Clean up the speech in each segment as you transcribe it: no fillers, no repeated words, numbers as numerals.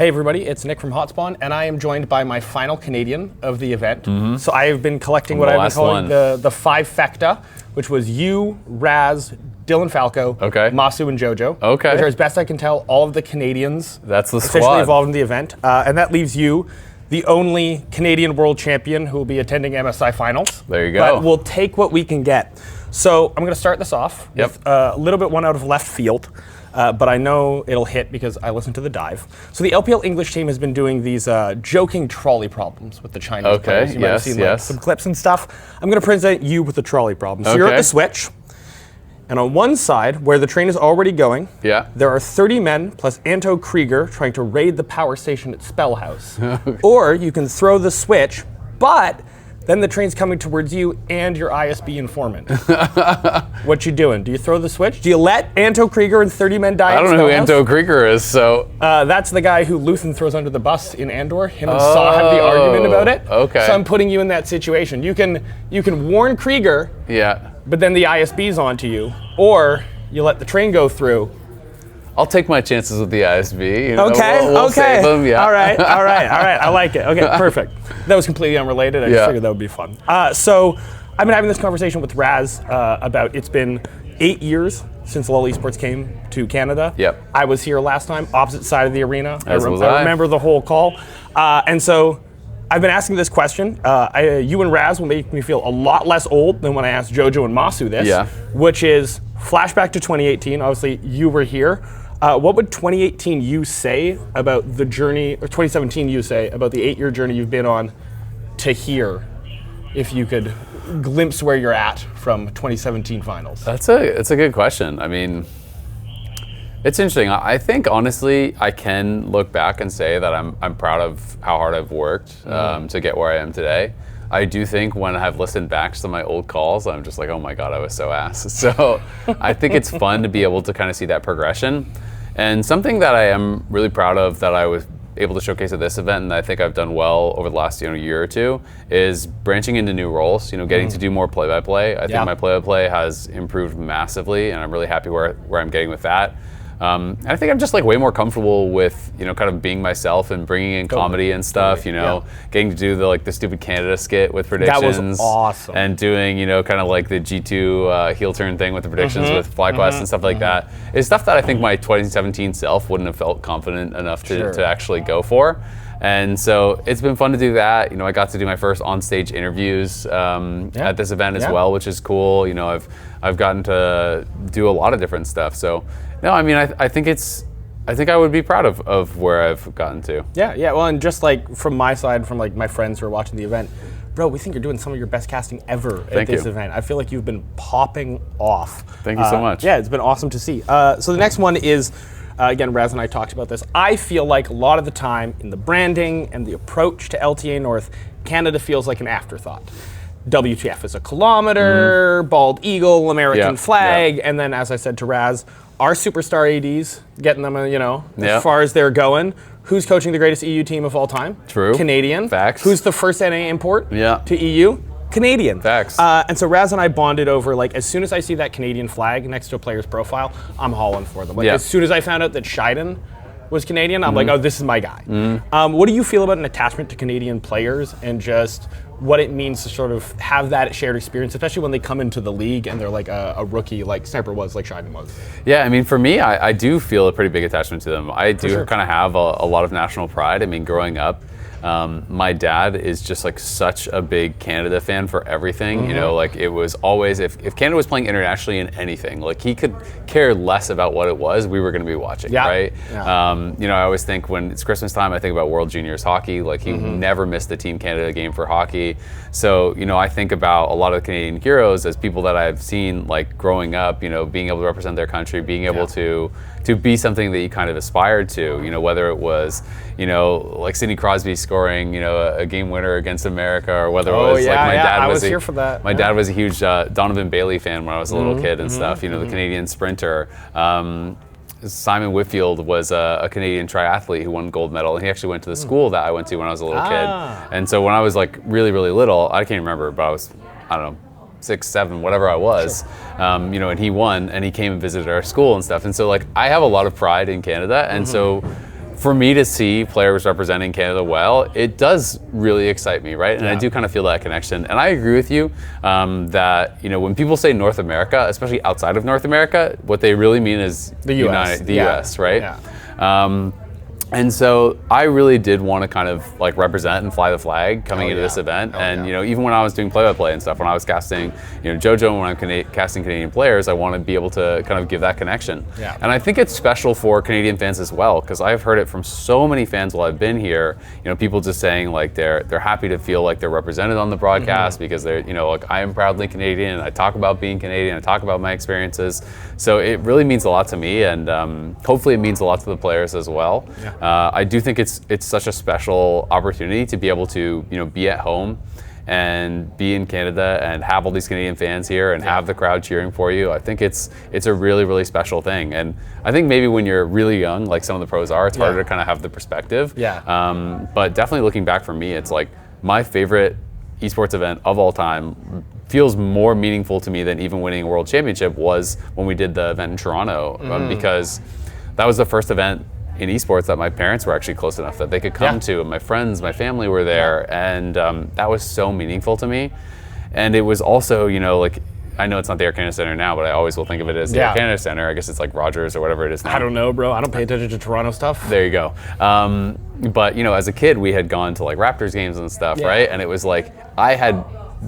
Hey everybody, it's Nick from Hotspawn, and I am joined by my final Canadian of the event. So I have been collecting what I've been calling the trifecta, which was you, Raz, Dylan Falco, Masu, and Jojo. Which are, as best I can tell, all of the Canadians That's the officially squad. involved in the event. And that leaves you, the only Canadian world champion who will be attending MSI finals. There you go. But we'll take what we can get. So I'm going to start this off with a little bit one out of left field. But I know it'll hit because I listened to the dive. So the LPL English team has been doing these joking trolley problems with the Chinese players. You might have seen some clips and stuff. I'm going to present you with the trolley problem. So you're at the switch, and on one side, where the train is already going, there are 30 men plus Anto Krieger trying to raid the power station at Spellhouse. Or you can throw the switch, but then the train's coming towards you and your ISB informant. What you doing? Do you throw the switch? Do you let Anto Krieger and 30 men die? I don't know who Anto Krieger is, so. That's the guy who Luthen throws under the bus in Andor. Him and Saw have the argument about it. So I'm putting you in that situation. You can warn Krieger, but then the ISB's onto you, or you let the train go through. I'll take my chances with the ISB. You know, Okay. we'll save them, All right. I like it. Okay, perfect. That was completely unrelated. I just figured that would be fun. So I've been having this conversation with Raz about it's been 8 years since LOL Esports came to Canada. I was here last time, opposite side of the arena. I remember the whole call. And so I've been asking this question. You and Raz will make me feel a lot less old than when I asked Jojo and Masu this, which is flashback to 2018. Obviously, you were here. What would 2018 you say about the journey, or 2017 you say about the 8-year journey you've been on to here, if you could glimpse where you're at from 2017 finals? It's a good question. I mean, it's interesting. I think honestly, I can look back and say that I'm proud of how hard I've worked to get where I am today. I do think when I've listened back to my old calls, I'm just like, oh my God, I was so ass. So I think it's fun to be able to kind of see that progression. And something that I am really proud of that I was able to showcase at this event, and I think I've done well over the last year or two, is branching into new roles, getting to do more play-by-play. I think my play-by-play has improved massively, and I'm really happy where I'm getting with that. And I think I'm just like way more comfortable with, kind of being myself and bringing in comedy and stuff, getting to do the stupid Canada skit with predictions. That was awesome. And doing, kind of like the G2 heel turn thing with the predictions with FlyQuest and stuff like that. It's stuff that I think my 2017 self wouldn't have felt confident enough to actually go for. And so it's been fun to do that. I got to do my first on-stage interviews at this event as well, which is cool. I've gotten to do a lot of different stuff. So no, I mean, I think I would be proud of where I've gotten to. Yeah. Well, and just like from my side, from like my friends who are watching the event, bro, we think you're doing some of your best casting ever at this event. I feel like you've been popping off. Thank you so much. Yeah, it's been awesome to see. So the next one is, again, Raz and I talked about this. I feel like a lot of the time in the branding and the approach to LTA North, Canada feels like an afterthought. WTF is a kilometer, bald eagle, American flag, and then, as I said to Raz, our superstar ADs, getting them, as far as they're going. Who's coaching the greatest EU team of all time? True. Canadian. Facts. Who's the first NA import to EU? Canadian. Facts. And so Raz and I bonded over, as soon as I see that Canadian flag next to a player's profile, I'm hauling for them. As soon as I found out that Scheiden was Canadian, I'm like, oh, this is my guy. What do you feel about an attachment to Canadian players and just what it means to sort of have that shared experience, especially when they come into the league and they're like a rookie, like Sniper was, like Scheiden was? Yeah, I mean, for me, I do feel a pretty big attachment to them. I do kind of have a lot of national pride. I mean, growing up, my dad is just like such a big Canada fan for everything. It was always, if Canada was playing internationally in anything, he could care less about what it was, we were going to be watching, right? I always think when it's Christmas time, I think about World Juniors hockey. He never missed a Team Canada game for hockey. So, I think about a lot of the Canadian heroes as people that I've seen growing up, being able to represent their country, being able to be something that you kind of aspired to, whether it was, Sidney Crosby scoring, a game winner against America, or whether it was my dad was here for that. My dad was a huge Donovan Bailey fan when I was a little kid and stuff, the Canadian sprinter. Simon Whitfield was a Canadian triathlete who won gold medal, and he actually went to the school that I went to when I was a little kid. And so when I was really, really little, I can't remember, but I was, 6, 7, whatever I was, and he won, and he came and visited our school and stuff. And so I have a lot of pride in Canada, and so for me to see players representing Canada well, it does really excite me, right? And I do kind of feel that connection. And I agree with you that, you know, when people say North America, especially outside of North America, what they really mean is the U.S. US, right? Yeah. And so I really did want to kind of like represent and fly the flag coming into this event. You know, even when I was doing play-by-play and stuff, when I was casting, you know, JoJo, when I'm casting Canadian players, I want to be able to kind of give that connection. Yeah. And I think it's special for Canadian fans as well, because I've heard it from so many fans while I've been here. You know, people just saying like they're happy to feel like they're represented on the broadcast because they're, you know, like I am proudly Canadian. I talk about being Canadian. I talk about my experiences. So it really means a lot to me, and hopefully it means a lot to the players as well. Yeah. I do think it's such a special opportunity to be able to, you know, be at home and be in Canada and have all these Canadian fans here and have the crowd cheering for you. I think it's a really, really special thing. And I think maybe when you're really young, like some of the pros are, it's harder to kind of have the perspective. Yeah. But definitely looking back for me, it's like my favorite esports event of all time feels more meaningful to me than even winning a world championship was when we did the event in Toronto, because that was the first event in esports that my parents were actually close enough that they could come to, and my friends, my family were there, and that was so meaningful to me. And it was also, you know, like, I know it's not the Air Canada Centre now, but I always will think of it as the Air Canada Centre. I guess it's like Rogers or whatever it is now. I don't know, bro. I don't pay attention to Toronto stuff. There you go. But, you know, as a kid, we had gone to like Raptors games and stuff, right? And it was like, I had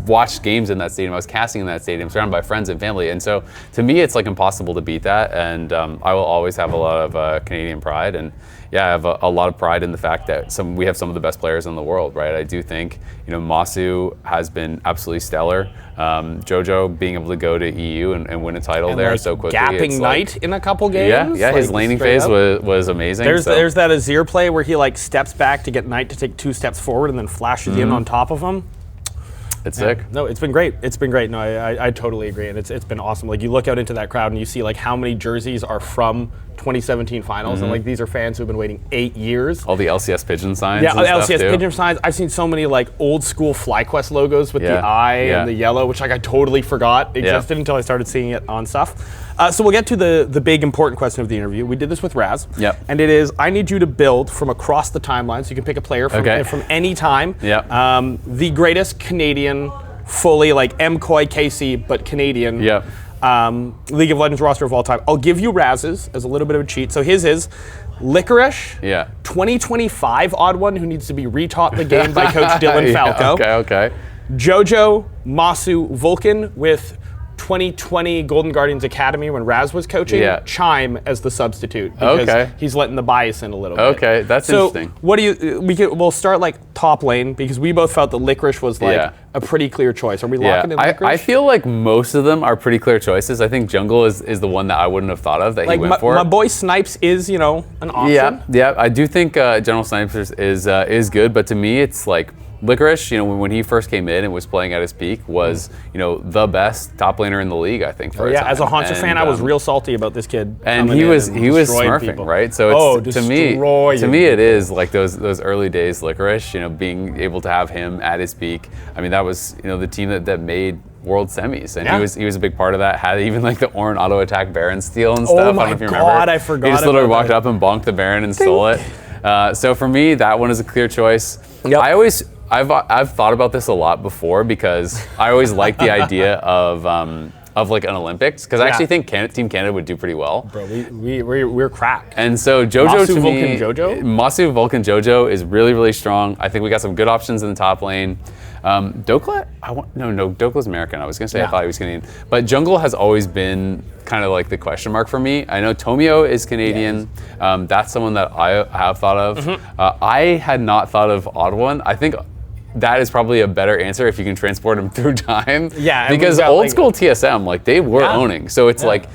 watched games in that stadium. I was casting in that stadium, surrounded by friends and family. And so to me, it's like impossible to beat that. And I will always have a lot of Canadian pride. And yeah, I have a lot of pride in the fact that we have some of the best players in the world, right? I do think, you know, Masu has been absolutely stellar. JoJo being able to go to EU and win a title and there like so quickly. Gapping Knight in a couple games. Yeah, his laning phase was amazing. There's that Azir play where he like steps back to get Knight to take 2 steps forward and then flashes in on top of him. It's sick. No, it's been great. It's been great. No, I totally agree, and it's been awesome. Like, you look out into that crowd and you see like how many jerseys are from 2017 finals, and like these are fans who've been waiting 8 years. All the LCS pigeon signs. Yeah, LCS pigeon signs. I've seen so many like old school FlyQuest logos with the eye and the yellow, which like I totally forgot existed until I started seeing it on stuff. So we'll get to the big important question of the interview. We did this with Raz, and it is, I need you to build from across the timeline, so you can pick a player from any time. The greatest Canadian, fully like MCOY KC, but Canadian League of Legends roster of all time. I'll give you Raz's as a little bit of a cheat. So his is Licorice, 2025 odd one who needs to be retaught the game by Coach Dylan Falco. Okay. JoJo, Masu, Vulcan with 2020 Golden Guardians Academy when Raz was coaching, Chime as the substitute because he's letting the bias in a little bit. Okay, that's interesting. What do you? We'll start like top lane because we both felt that Licorice was like a pretty clear choice. Are we locking in Licorice? I feel like most of them are pretty clear choices. I think Jungle is the one that I wouldn't have thought of that he went for. My boy Snipes is, you know, an option. Yeah. I do think General Snipes is good, but to me it's like Licorice, you know, when he first came in and was playing at his peak, was, you know, the best top laner in the league, I think, for a time. As a Haunter fan, I was real salty about this kid. And he was smurfing, right? So it's, to me it is like those early days Licorice, you know, being able to have him at his peak. I mean, that was, you know, the team that made World Semis, and he was a big part of that. Had even like the Orin auto attack Baron steal and stuff. Oh my God, I forgot. He just literally walked up and bonked the Baron and stole it. So for me, that one is a clear choice. I've thought about this a lot before because I always like the idea of like an Olympics, because I actually think Team Canada would do pretty well. Bro, we're cracked. And so JoJo Masu, Vulcan, JoJo? Masu, Vulcan, JoJo is really, really strong. I think we got some good options in the top lane. Dokla, Dokla's American. I was gonna say I thought he was Canadian, but Jungle has always been kind of like the question mark for me. I know Tomio is Canadian. That's someone that I have thought of. I had not thought of Odd-One. I think that is probably a better answer if you can transport him through time. Yeah, because old school TSM, like they were owning. So it's like,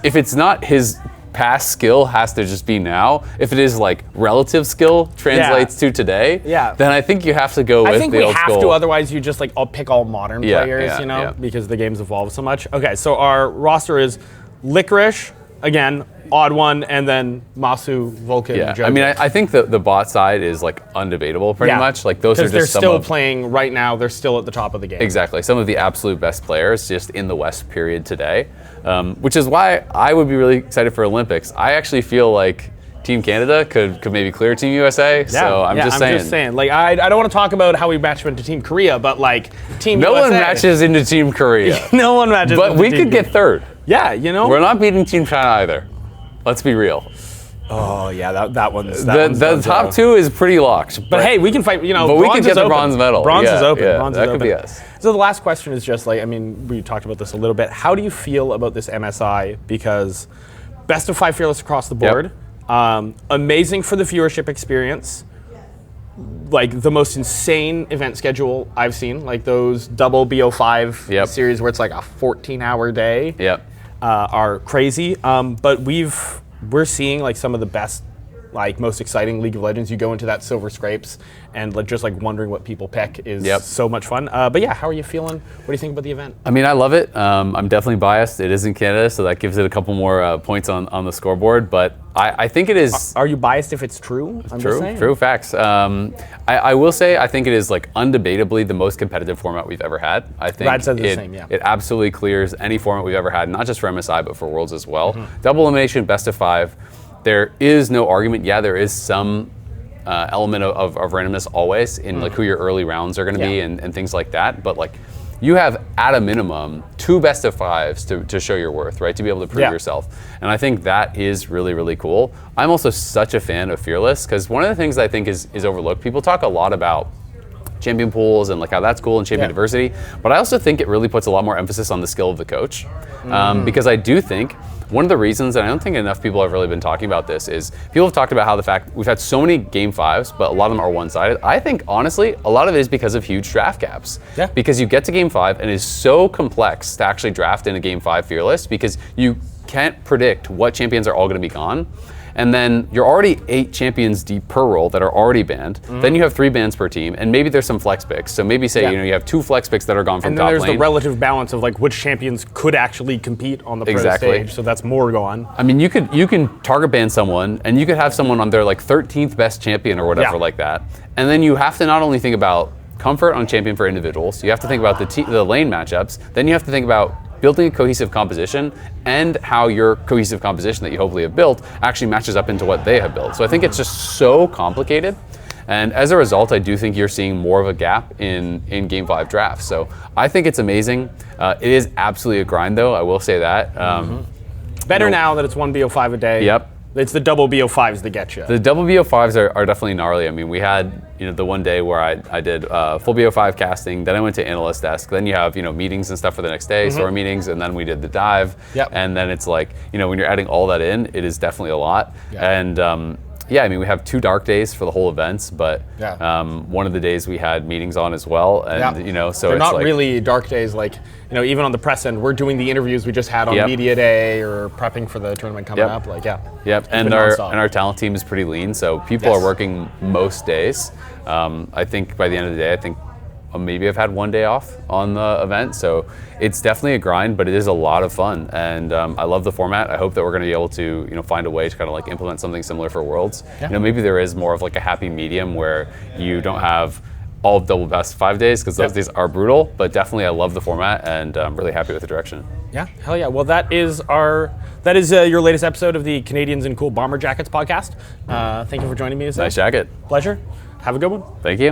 if it's not his past skill has to just be now. If it is like relative skill translates to today, then I think you have to go with the old school. I think we have to, otherwise you just like pick all modern players, you know, because the game's evolved so much. Okay, so our roster is Licorice, again, Odd-One, and then Masu, Vulcan, JoJo. I mean, I think the bot side is like undebatable pretty much. Like those are just they're still playing right now. They're still at the top of the game. Exactly. Some of the absolute best players just in the West period today, which is why I would be really excited for Olympics. I actually feel like Team Canada could maybe clear Team USA. So I'm just saying. Like, I don't want to talk about how we match into Team Korea, but like Team USA. No one matches into Team Korea. No one matches. But we could get third. Yeah, you know. We're not beating Team China either. Let's be real. Oh yeah, that one's the top two is pretty locked. But hey, we can fight. You know, but we can get the bronze medal. Bronze is open. Yeah, bronze that is open. could be us. So the last question is just like, I mean, we talked about this a little bit. How do you feel about this MSI? Because best of 5 fearless across the board. Yep. Amazing for the viewership experience. Like the most insane event schedule I've seen. Like those double BO5 series where it's like a 14-hour day. Yep. Are crazy. But we're seeing like some of the best, like most exciting League of Legends. You go into that Silver Scrapes and like just like wondering what people pick is so much fun. But yeah, how are you feeling? What do you think about the event? I mean, I love it. I'm definitely biased. It is in Canada, so that gives it a couple more points on the scoreboard. But I think it is. Are you biased if it's true? True facts. I will say I think it is like undebatably the most competitive format we've ever had. I think Brad said the same. Yeah. It absolutely clears any format we've ever had, not just for MSI but for Worlds as well. Double elimination, best of 5. There is no argument. Yeah, there is some element of randomness always in like who your early rounds are going to be and things like that. But like you have at a minimum 2 best of 5s to show your worth, right? To be able to prove yourself. And I think that is really, really cool. I'm also such a fan of Fearless because one of the things I think is overlooked, people talk a lot about champion pools and like how that's cool and champion diversity, but I also think it really puts a lot more emphasis on the skill of the coach. Because I do think one of the reasons, and I don't think enough people have really been talking about this, is people have talked about how the fact we've had so many game 5s, but a lot of them are one-sided. I think, honestly, a lot of it is because of huge draft gaps. Yeah. Because you get to game 5 and it is so complex to actually draft in a game 5 Fearless because you can't predict what champions are all going to be gone. And then you're already 8 champions deep per role that are already banned. Then you have 3 bans per team, and maybe there's some flex picks. So maybe say you have 2 flex picks that are gone from top lane. And then there's the relative balance of like which champions could actually compete on the pro stage. So that's more gone. I mean, you can target ban someone, and you could have someone on their like 13th best champion or whatever like that. And then you have to not only think about comfort on champion for individuals, you have to think about the lane matchups. Then you have to think about building a cohesive composition and how your cohesive composition that you hopefully have built actually matches up into what they have built. So I think it's just so complicated. And as a result, I do think you're seeing more of a gap in game 5 drafts. So I think it's amazing. It is absolutely a grind though, I will say that. Better now that it's 1 BO5 a day. Yep. It's the double BO5s that get you. The double BO5s are definitely gnarly. I mean, we had the one day where I did full BO5 casting, then I went to analyst desk, then you have meetings and stuff for the next day, story meetings, and then we did the dive. Yep. And then it's like, when you're adding all that in, it is definitely a lot. Yep. And yeah, I mean, we have 2 dark days for the whole events, but one of the days we had meetings on as well, and so they're it's not like, really dark days. Like even on the press end, we're doing the interviews we just had on media day or prepping for the tournament coming up. Like and our talent team is pretty lean, so people are working most days. I think by the end of the day, I think maybe I've had 1 day off on the event, so it's definitely a grind, but it is a lot of fun, and I love the format. I hope that we're going to be able to find a way to kind of like implement something similar for Worlds. Maybe there is more of like a happy medium where you don't have all double best 5 days because those days are brutal, but definitely I love the format and I'm really happy with the direction. Yeah, hell yeah. Well, that is your latest episode of the Canadians in Cool Bomber Jackets podcast. Thank you for joining me, Azael. Nice jacket. Pleasure. Have a good one. Thank you.